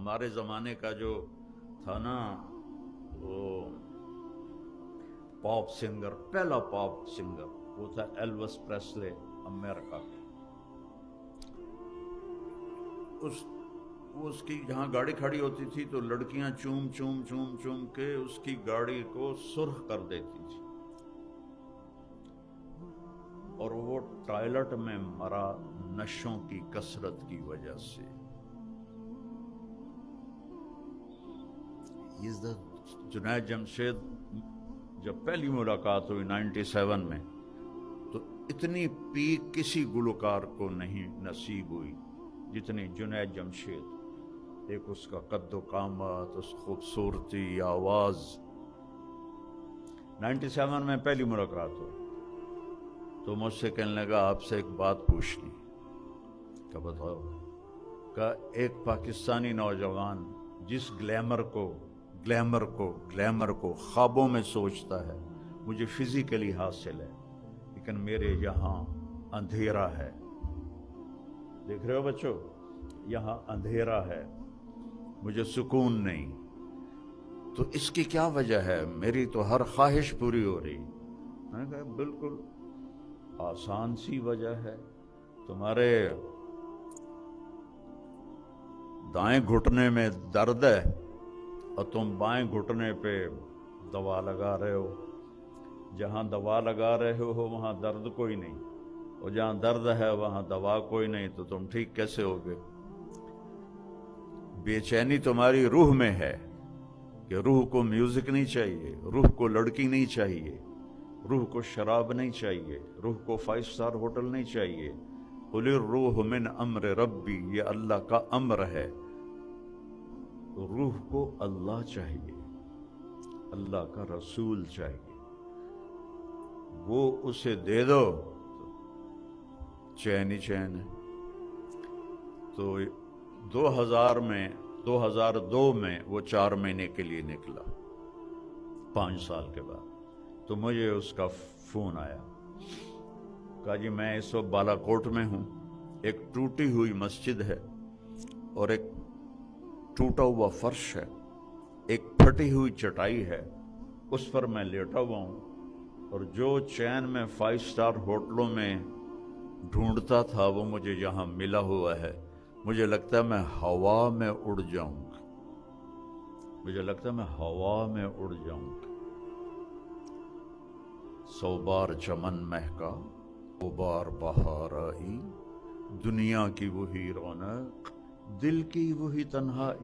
ہمارے زمانے کا جو تھا نا وہ پاپ سنگر، پہلا پاپ سنگر وہ تھا ایلوس پریسلے، امریکہ کا۔ اس کی جہاں گاڑی کھڑی ہوتی تھی تو لڑکیاں چوم چوم چوم چوم کے اس کی گاڑی کو سرخ کر دیتی تھی، اور وہ ٹائلٹ میں مرا نشوں کی کثرت کی وجہ سے۔ جنید جمشید جب پہلی ملاقات ہوئی 97 میں تو اتنی پیک کسی گلوکار کو نہیں نصیب ہوئی جتنی جنید جمشید۔ ایک اس کا قد و قامت، اس خوبصورتی، آواز۔ 97 میں پہلی ملاقات ہوئی تو مجھ سے کہنے لگا آپ سے ایک بات پوچھنی۔ کہ بتاؤ؟ کہ ایک پاکستانی نوجوان جس گلیمر کو خوابوں میں سوچتا ہے مجھے فزیکلی حاصل ہے، لیکن میرے یہاں اندھیرا ہے۔ دیکھ رہے ہو بچوں، یہاں اندھیرا ہے، مجھے سکون نہیں۔ تو اس کی کیا وجہ ہے؟ میری تو ہر خواہش پوری ہو رہی۔ میں نے کہا بالکل آسان سی وجہ ہے، تمہارے دائیں گھٹنے میں درد ہے اور تم بائیں گھٹنے پہ دوا لگا رہے ہو۔ جہاں دوا لگا رہے ہو وہاں درد کوئی نہیں، اور جہاں درد ہے وہاں دوا کوئی نہیں، تو تم ٹھیک کیسے ہوگے؟ بے چینی تمہاری روح میں ہے کہ روح کو میوزک نہیں چاہیے، روح کو لڑکی نہیں چاہیے، روح کو شراب نہیں چاہیے، روح کو 5 سٹار ہوٹل نہیں چاہیے۔ قل الروح من امر ربی، یہ اللہ کا امر ہے۔ تو روح کو اللہ چاہیے، اللہ کا رسول چاہیے، وہ اسے دے دو چین ہی چین ہے۔ تو 2002 میں وہ 4 مہینے کے لیے نکلا، 5 سال کے بعد۔ تو مجھے اس کا فون آیا، کہا جی میں اس وقت بالا کوٹ میں ہوں، ایک ٹوٹی ہوئی مسجد ہے اور ایک ٹوٹا ہوا فرش ہے، ایک پھٹی ہوئی چٹائی ہے، اس پر میں لیٹا ہوا ہوں، اور جو چین میں 5 سٹار ہوٹلوں میں ڈھونڈتا تھا وہ مجھے یہاں ملا ہوا ہے۔ مجھے لگتا ہے میں ہوا میں اڑ جاؤں گا، مجھے لگتا ہے میں ہوا میں اڑ جاؤں گا۔ 100 بار چمن مہکا، 100 بار بہار آئی، دنیا کی وہی رونق، دل کی وہی تنہائی۔